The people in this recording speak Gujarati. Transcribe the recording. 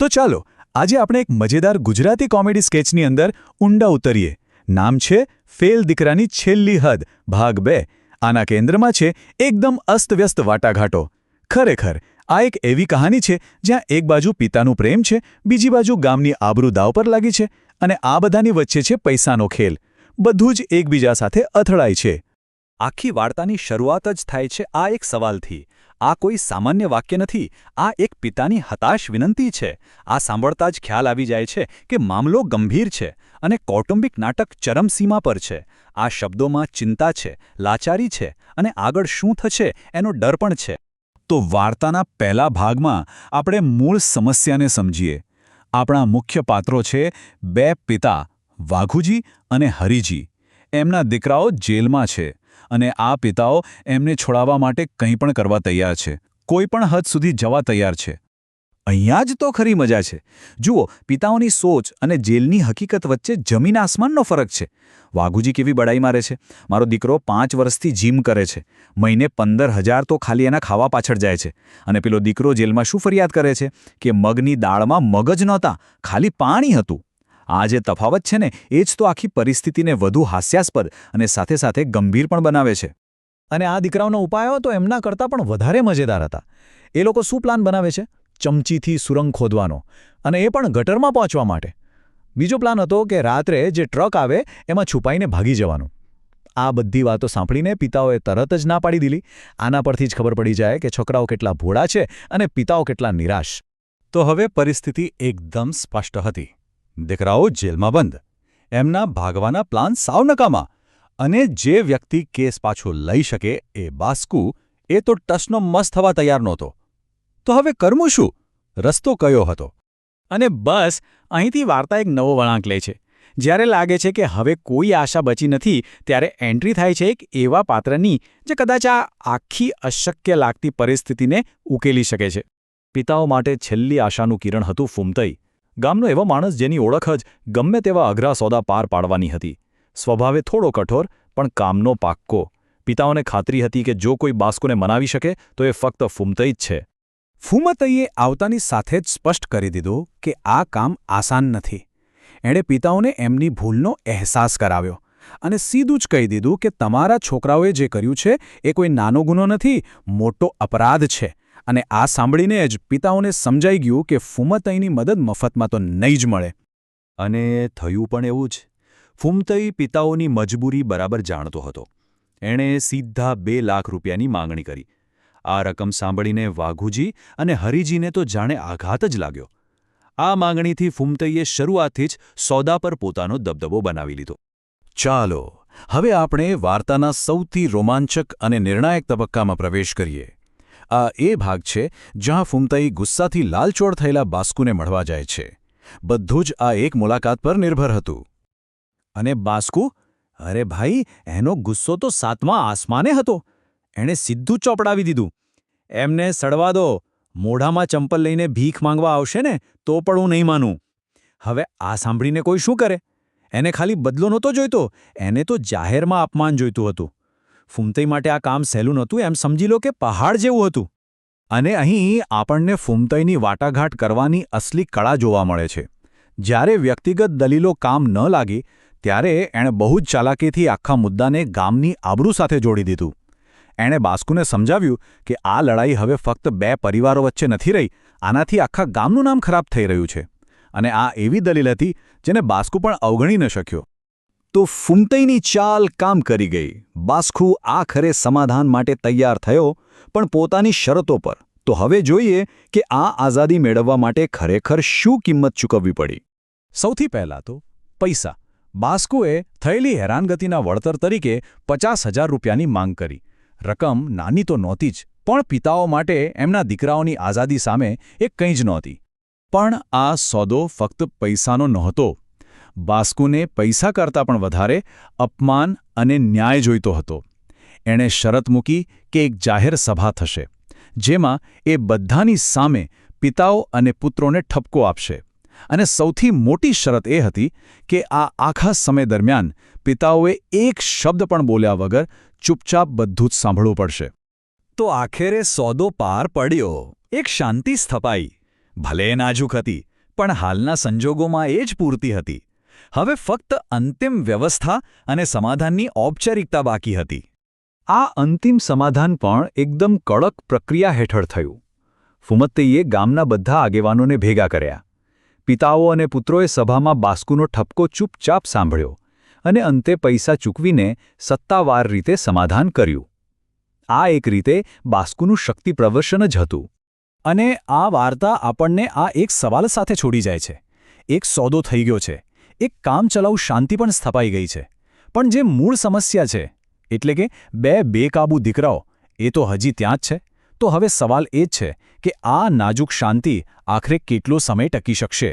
તો ચાલો આજે આપણે એક મજેદાર ગુજરાતી કોમેડી સ્કેચની અંદર ઊંડા ઉતરીએ. નામ છે ફેલ દીકરાની છેલ્લી હદ ભાગ 2. આના કેન્દ્રમાં છે એકદમ અસ્તવ્યસ્ત વાટાઘાટો. ખરેખર આ એક એવી કહાની છે જ્યાં એક બાજુ પિતાનું પ્રેમ છે, બીજી બાજુ ગામની આબરૂ દાવ પર લાગી છે, અને આ બધાની વચ્ચે છે પૈસાનો ખેલ. બધું જ એકબીજા સાથે અથડાય છે. આખી વાર્તાની શરૂઆત જ થાય છે આ એક સવાલથી. આ કોઈ સામાન્ય વાક્ય નથી, આ એક પિતાની હતાશ વિનંતી છે. આ સાંભળતા જ ખ્યાલ આવી જાય છે કે મામલો ગંભીર છે અને કૌટુંબિક નાટક ચરમસીમા પર છે. આ શબ્દોમાં ચિંતા છે, લાચારી છે અને આગળ શું થશે એનો ડર પણ છે. તો વાર્તાના પહેલા ભાગમાં આપણે મૂળ સમસ્યાને સમજીએ. આપણા મુખ્ય પાત્રો છે બે પિતા, વાઘુજી અને હરીજી. એમના દીકરાઓ જેલમાં છે અને આ પિતાઓ એમને છોડાવવા માટે કંઈ પણ કરવા તૈયાર છે, કોઈ પણ હદ સુધી જવા તૈયાર છે. અહીંયા જ તો ખરી મજા છે. જુઓ, પિતાઓની સોચ અને જેલની હકીકત વચ્ચે જમીન આસમાનનો ફરક છે. વાઘુજી કેવી બડાઈ મારે છે, મારો દીકરો 5 વર્ષથી જીમ કરે છે, મહિને 15,000 તો ખાલી એના ખાવા પાછળ જાય છે. અને પેલો દીકરો જેલમાં શું ફરિયાદ કરે છે કે મગની દાળમાં મગ જ નહોતા, ખાલી પાણી હતું. આ જે તફાવત છે ને, એ જ તો આખી પરિસ્થિતિને વધુ હાસ્યાસ્પદ અને સાથે સાથે ગંભીર પણ બનાવે છે. અને આ દીકરાઓનો ઉપાયો તો એમના કરતાં પણ વધારે મજેદાર હતા. એ લોકો શું પ્લાન બનાવે છે? ચમચીથી સુરંગ ખોદવાનો, અને એ પણ ગટરમાં પહોંચવા માટે. બીજો પ્લાન હતો કે રાત્રે જે ટ્રક આવે એમાં છુપાઈને ભાગી જવાનું. આ બધી વાતો સાંભળીને પિતાઓએ તરત જ ના પાડી દીધી. આના પરથી જ ખબર પડી જાય કે છોકરાઓ કેટલા ભોળા છે અને પિતાઓ કેટલા નિરાશ. તો હવે પરિસ્થિતિ એકદમ સ્પષ્ટ હતી. દીકરાઓ જેલમાં બંધ, એમના ભાગવાના પ્લાન સાવ નકામા, અને જે વ્યક્તિ કેસ પાછો લઈ શકે એ બાસ્કુ, એ તો ટસનો મસ થવા તૈયાર નહોતો. તો હવે કરવું શું? રસ્તો કયો હતો? અને બસ અહીંથી વાર્તા એક નવો વળાંક લે છે. જ્યારે લાગે છે કે હવે કોઈ આશા બચી નથી, ત્યારે એન્ટ્રી થાય છે એક એવા પાત્રની જે કદાચ આ આખી અશક્ય લાગતી પરિસ્થિતિને ઉકેલી શકે છે. પિતાઓ માટે છેલ્લી આશાનું કિરણ હતું ફૂમતઈ. ગામનો એવો માણસ જેની ઓળખ જ ગમે તેવા અઘરા સોદા પાર પાડવાની હતી. સ્વભાવે થોડો કઠોર, પણ કામનો પાક્કો. પિતાઓને ખાતરી હતી કે જો કોઈ બાસ્કુને મનાવી શકે તો એ ફક્ત ફૂમતઈ જ છે. ફૂમતઈએ આવતાની સાથે જ સ્પષ્ટ કરી દીધું કે આ કામ આસાન નથી. એણે પિતાઓને એમની ભૂલનો અહેસાસ કરાવ્યો અને સીધું જ કહી દીધું કે તમારા છોકરાઓએ જે કર્યું છે એ કોઈ નાનો ગુનો નથી, મોટો અપરાધ છે. અને આ સાંભળીને જ પિતાઓને સમજાઈ ગયું કે ફૂમતઈની મદદ મફતમાં તો નહીં જ મળે. અને થયું પણ એવું જ. ફૂમતઈ પિતાઓની મજબૂરી બરાબર જાણતો હતો. એણે સીધા 2 લાખ રૂપિયાની માંગણી કરી. આ રકમ સાંભળીને વાઘુજી અને હરીજીને તો જાણે આઘાત જ લાગ્યો. આ માંગણીથી ફૂમતઈએ શરૂઆતથી જ સોદા પર પોતાનો દબદબો બનાવી લીધો. ચાલો હવે આપણે વાર્તાના સૌથી રોમાંચક અને નિર્ણાયક તબક્કામાં પ્રવેશ કરીએ. આ એ ભાગ છે જ્યાં ફૂમતઈ ગુસ્સાથી લાલચોળ થયેલા બાસ્કુને મળવા જાય છે. બધું જ આ એક મુલાકાત પર નિર્ભર હતું. અને બાસ્કુ? અરે ભાઈ, એનો ગુસ્સો તો 7મા આસમાને હતો. એણે સીધું ચોપડાવી દીધું. એમને સડવા દો, મોઢામાં ચંપલ લઈને ભીખ માંગવા આવશે ને તો પણ હું નહીં માનું. હવે આ સાંભળીને કોઈ શું કરે? એને ખાલી બદલો નહોતો જોઈતો, એને તો જાહેરમાં અપમાન જોઈતું હતું. ફૂમતઈ માટે આ કામ સહેલું નહોતું, એમ સમજી લો કે પહાડ જેવું હતું. અને અહીં આપણને ફૂમતઈની વાટાઘાટ કરવાની અસલી કળા જોવા મળે છે. જ્યારે વ્યક્તિગત દલીલો કામ ન લાગી, ત્યારે એણે બહુ જ ચાલાકીથી આખા મુદ્દાને ગામની આબરૂ સાથે જોડી દીધું. એણે બાસ્કુને સમજાવ્યું કે આ લડાઈ હવે ફક્ત 2 પરિવારો વચ્ચે નથી રહી, આનાથી આખા ગામનું નામ ખરાબ થઈ રહ્યું છે. અને આ એવી દલીલ હતી જેને બાસ્કુ પણ અવગણી ન શક્યો. તો ફૂમતઈની ચાલ કામ કરી ગઈ. બાસ્કુ આખરે સમાધાન માટે તૈયાર થયો, પણ પોતાની શરતો પર. તો હવે જોઈએ કે આ આઝાદી મેળવવા માટે ખરેખર શું કિંમત ચૂકવવી પડી. સૌથી પહેલાં તો પૈસા. બાસ્કુએ થયેલી હેરાનગતિના વળતર તરીકે 50,000 રૂપિયાની માંગ કરી. રકમ નાની તો નહોતી જ, પણ પિતાઓ માટે એમના દીકરાઓની આઝાદી સામે એ કંઈ જ નહોતી. પણ આ સોદો ફક્ત પૈસાનો નહોતો. બાસ્કુને પૈસા કરતાં પણ વધારે અપમાન અને ન્યાય જોઈતો હતો. એણે શરત મૂકી કે એક જાહેર સભા થશે, જેમાં એ બધાની સામે પિતાઓ અને પુત્રોને ઠપકો આપશે. અને સૌથી મોટી શરત એ હતી કે આ આખા સમય દરમિયાન પિતાઓએ એક શબ્દ પણ બોલ્યા વગર ચૂપચાપ બધું જ સાંભળવું પડશે. તો આખરે સોદો પાર પડ્યો. એક શાંતિ સ્થપાઈ. ભલે નાજુક હતી, પણ હાલના સંજોગોમાં એ જ પૂરતી હતી. હવે ફક્ત અંતિમ વ્યવસ્થા અને સમાધાનની ઔપચારિકતા બાકી હતી. આ અંતિમ સમાધાન પણ એકદમ કડક પ્રક્રિયા હેઠળ થયું. ફુમત્તઈએ ગામના બધા આગેવાનોને ભેગા કર્યા. પિતાઓ અને પુત્રોએ સભામાં બાસ્કુનો ઠપકો ચૂપચાપ સાંભળ્યો અને અંતે પૈસા ચૂકવીને સત્તાવાર રીતે સમાધાન કર્યું. આ એક રીતે બાસ્કુનું શક્તિ પ્રદર્શન જ હતું. અને આ વાર્તા આપણને આ એક સવાલ સાથે છોડી જાય છે. એક સોદો થઈ ગયો છે, એક કામચલાઉ શાંતિ પણ સ્થપાઈ ગઈ છે, પણ જે મૂળ સમસ્યા છે, એટલે કે બે બેકાબૂ દીકરાઓ, એ તો હજી ત્યાં જ છે. તો હવે સવાલ એ જ છે કે આ નાજુક શાંતિ આખરે કેટલો સમય ટકી શકશે.